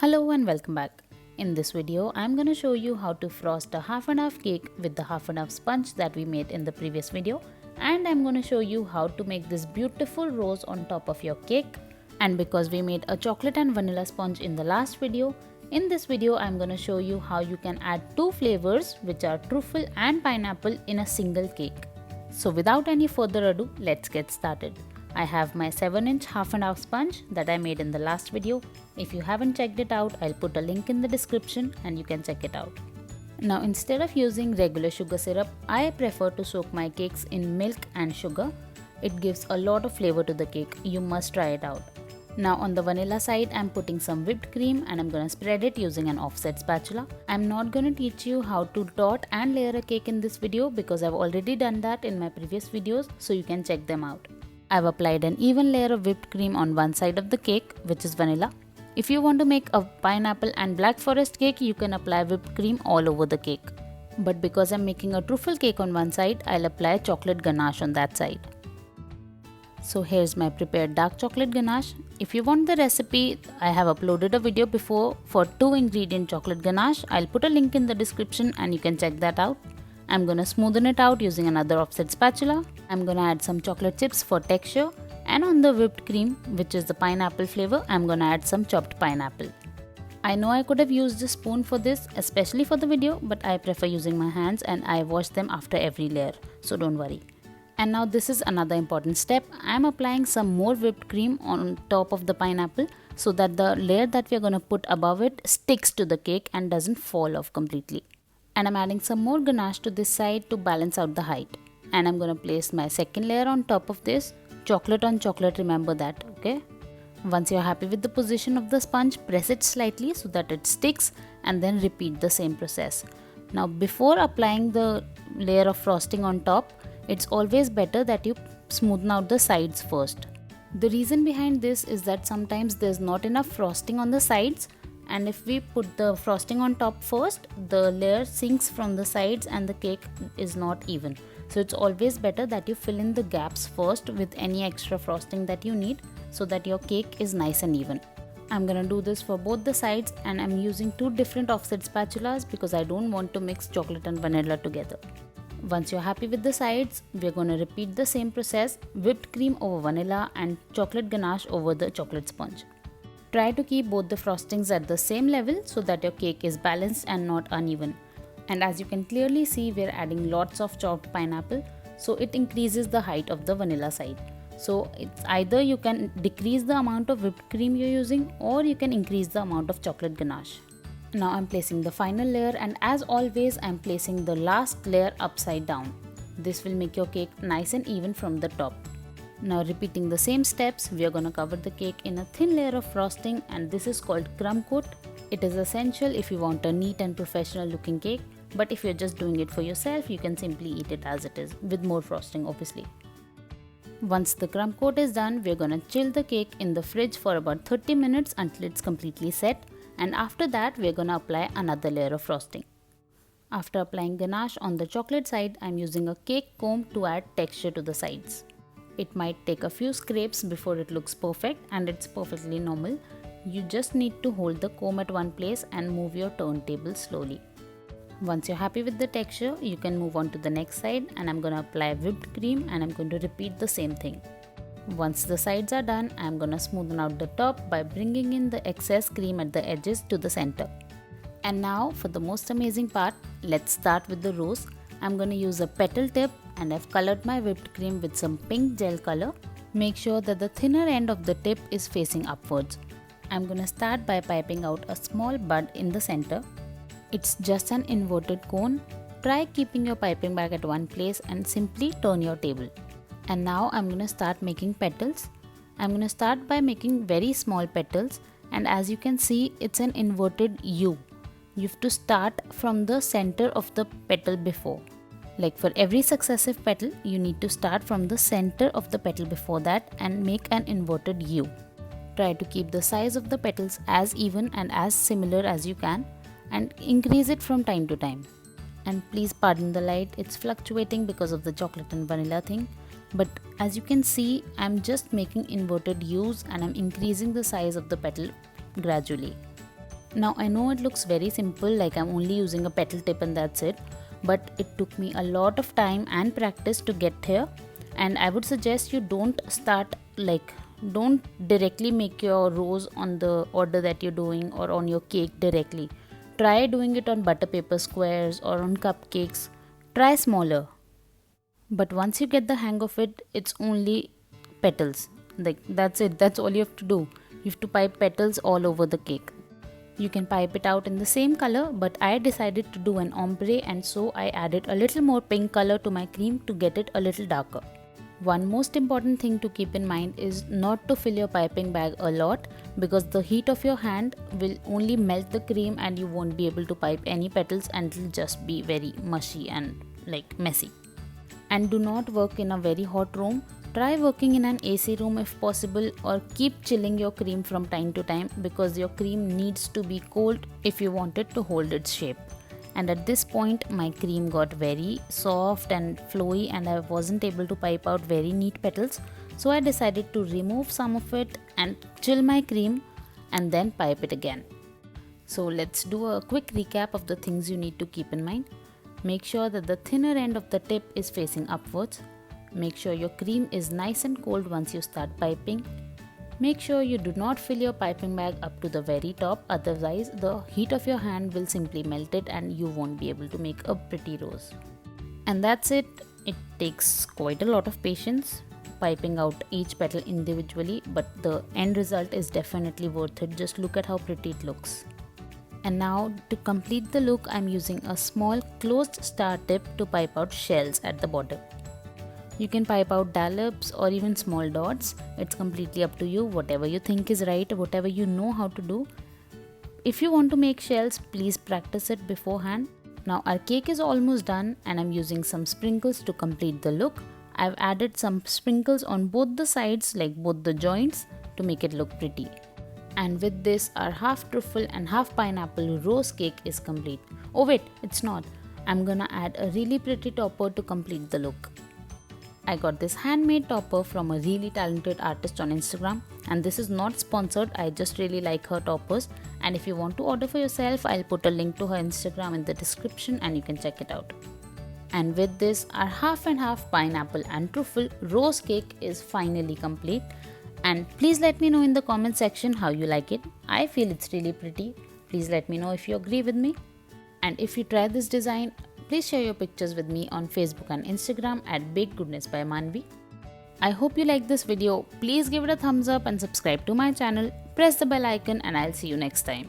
Hello and welcome back. In this video, I'm going to show you how to frost a half and half cake with the half and half sponge that we made in the previous video. And I'm going to show you how to make this beautiful rose on top of your cake. And because we made a chocolate and vanilla sponge in the last video, in this video I'm going to show you how you can add two flavors which are truffle and pineapple in a single cake. So without any further ado, let's get started. I have my 7-inch half and half sponge that I made in the last video. If you haven't checked it out, I'll put a link in the description and you can check it out. Now instead of using regular sugar syrup, I prefer to soak my cakes in milk and sugar. It gives a lot of flavor to the cake. You must try it out. Now on the vanilla side, I'm putting some whipped cream and I'm gonna spread it using an offset spatula. I'm not gonna teach you how to dot and layer a cake in this video because I've already done that in my previous videos, so you can check them out. I've applied an even layer of whipped cream on one side of the cake, which is vanilla. If you want to make a pineapple and black forest cake, you can apply whipped cream all over the cake. But because I'm making a truffle cake on one side, I'll apply chocolate ganache on that side. So here's my prepared dark chocolate ganache. If you want the recipe, I have uploaded a video before for 2-ingredient chocolate ganache. I'll put a link in the description and you can check that out. I'm gonna smoothen it out using another offset spatula. I'm gonna add some chocolate chips for texture, and on the whipped cream, which is the pineapple flavor, I'm gonna add some chopped pineapple. I know I could have used a spoon for this, especially for the video, but I prefer using my hands and I wash them after every layer, so don't worry. And now this is another important step. I'm applying some more whipped cream on top of the pineapple so that the layer that we're gonna put above it sticks to the cake and doesn't fall off completely. And I'm adding some more ganache to this side to balance out the height. And I'm gonna place my second layer on top of this. Chocolate on chocolate, remember that, okay? Once you're happy with the position of the sponge, press it slightly so that it sticks and then repeat the same process. Now before applying the layer of frosting on top, it's always better that you smoothen out the sides first. The reason behind this is that sometimes there's not enough frosting on the sides, and if we put the frosting on top first, the layer sinks from the sides and the cake is not even. So it's always better that you fill in the gaps first with any extra frosting that you need so that your cake is nice and even. I'm gonna do this for both the sides, and I'm using two different offset spatulas because I don't want to mix chocolate and vanilla together. Once you're happy with the sides, we're going to repeat the same process, whipped cream over vanilla and chocolate ganache over the chocolate sponge. Try to keep both the frostings at the same level so that your cake is balanced and not uneven. And as you can clearly see, we're adding lots of chopped pineapple, so it increases the height of the vanilla side. So it's either you can decrease the amount of whipped cream you're using, or you can increase the amount of chocolate ganache. Now I'm placing the final layer, and as always I'm placing the last layer upside down. This will make your cake nice and even from the top. Now repeating the same steps, we are going to cover the cake in a thin layer of frosting, and this is called crumb coat. It is essential if you want a neat and professional looking cake, but if you're just doing it for yourself, you can simply eat it as it is with more frosting obviously. Once the crumb coat is done, we're going to chill the cake in the fridge for about 30 minutes until it's completely set. And after that, we're gonna apply another layer of frosting. After applying ganache on the chocolate side, I'm using a cake comb to add texture to the sides. It might take a few scrapes before it looks perfect, and it's perfectly normal. You just need to hold the comb at one place and move your turntable slowly. Once you're happy with the texture, you can move on to the next side, and I'm gonna apply whipped cream and I'm going to repeat the same thing. Once the sides are done, I'm gonna smoothen out the top by bringing in the excess cream at the edges to the center. And now for the most amazing part, let's start with the rose. I'm gonna use a petal tip, and I've colored my whipped cream with some pink gel color. Make sure that the thinner end of the tip is facing upwards. I'm gonna start by piping out a small bud in the center. It's just an inverted cone. Try keeping your piping bag at one place and simply turn your table. And now I'm going to start making petals. I'm going to start by making very small petals, and as you can see, it's an inverted U. You have to start from the center of the petal before. Like for every successive petal, you need to start from the center of the petal before that and make an inverted U. Try to keep the size of the petals as even and as similar as you can, and increase it from time to time. And please pardon the light, it's fluctuating because of the chocolate and vanilla thing. But as you can see, I'm just making inverted U's and I'm increasing the size of the petal gradually. Now I know it looks very simple, like I'm only using a petal tip and that's it, but it took me a lot of time and practice to get here. And I would suggest you don't directly make your rose on the order that you're doing or on your cake directly. Try doing it on butter paper squares or on cupcakes. Try smaller. But once you get the hang of it, it's only petals. Like that's it, that's all you have to do. You have to pipe petals all over the cake. You can pipe it out in the same color, but I decided to do an ombre, and so I added a little more pink color to my cream to get it a little darker. One most important thing to keep in mind is not to fill your piping bag a lot, because the heat of your hand will only melt the cream and you won't be able to pipe any petals and it'll just be very mushy and messy. And do not work in a very hot room. Try working in an AC room if possible, or keep chilling your cream from time to time, because your cream needs to be cold if you want it to hold its shape. And at this point my cream got very soft and flowy and I wasn't able to pipe out very neat petals, so I decided to remove some of it and chill my cream and then pipe it again. So let's do a quick recap of the things you need to keep in mind. Make sure that the thinner end of the tip is facing upwards. Make sure your cream is nice and cold once you start piping. Make sure you do not fill your piping bag up to the very top, otherwise the heat of your hand will simply melt it and you won't be able to make a pretty rose. And that's it. It takes quite a lot of patience piping out each petal individually, but the end result is definitely worth it. Just look at how pretty it looks. And now to complete the look, I'm using a small closed star tip to pipe out shells at the bottom. You can pipe out dollops or even small dots. It's completely up to you, whatever you think is right, whatever you know how to do. If you want to make shells, please practice it beforehand. Now our cake is almost done and I'm using some sprinkles to complete the look. I've added some sprinkles on both the sides, like both the joints, to make it look pretty. And with this, our half truffle and half pineapple rose cake is complete. Oh wait, it's not. I'm gonna add a really pretty topper to complete the look. I got this handmade topper from a really talented artist on Instagram, and this is not sponsored, I just really like her toppers, and if you want to order for yourself, I'll put a link to her Instagram in the description and you can check it out. And with this, our half and half pineapple and truffle rose cake is finally complete. And please let me know in the comment section how you like it. I feel it's really pretty. Please let me know if you agree with me. And if you try this design, please share your pictures with me on Facebook and Instagram at Baked Goodness by Manvi. I hope you like this video. Please give it a thumbs up and subscribe to my channel. Press the bell icon and I'll see you next time.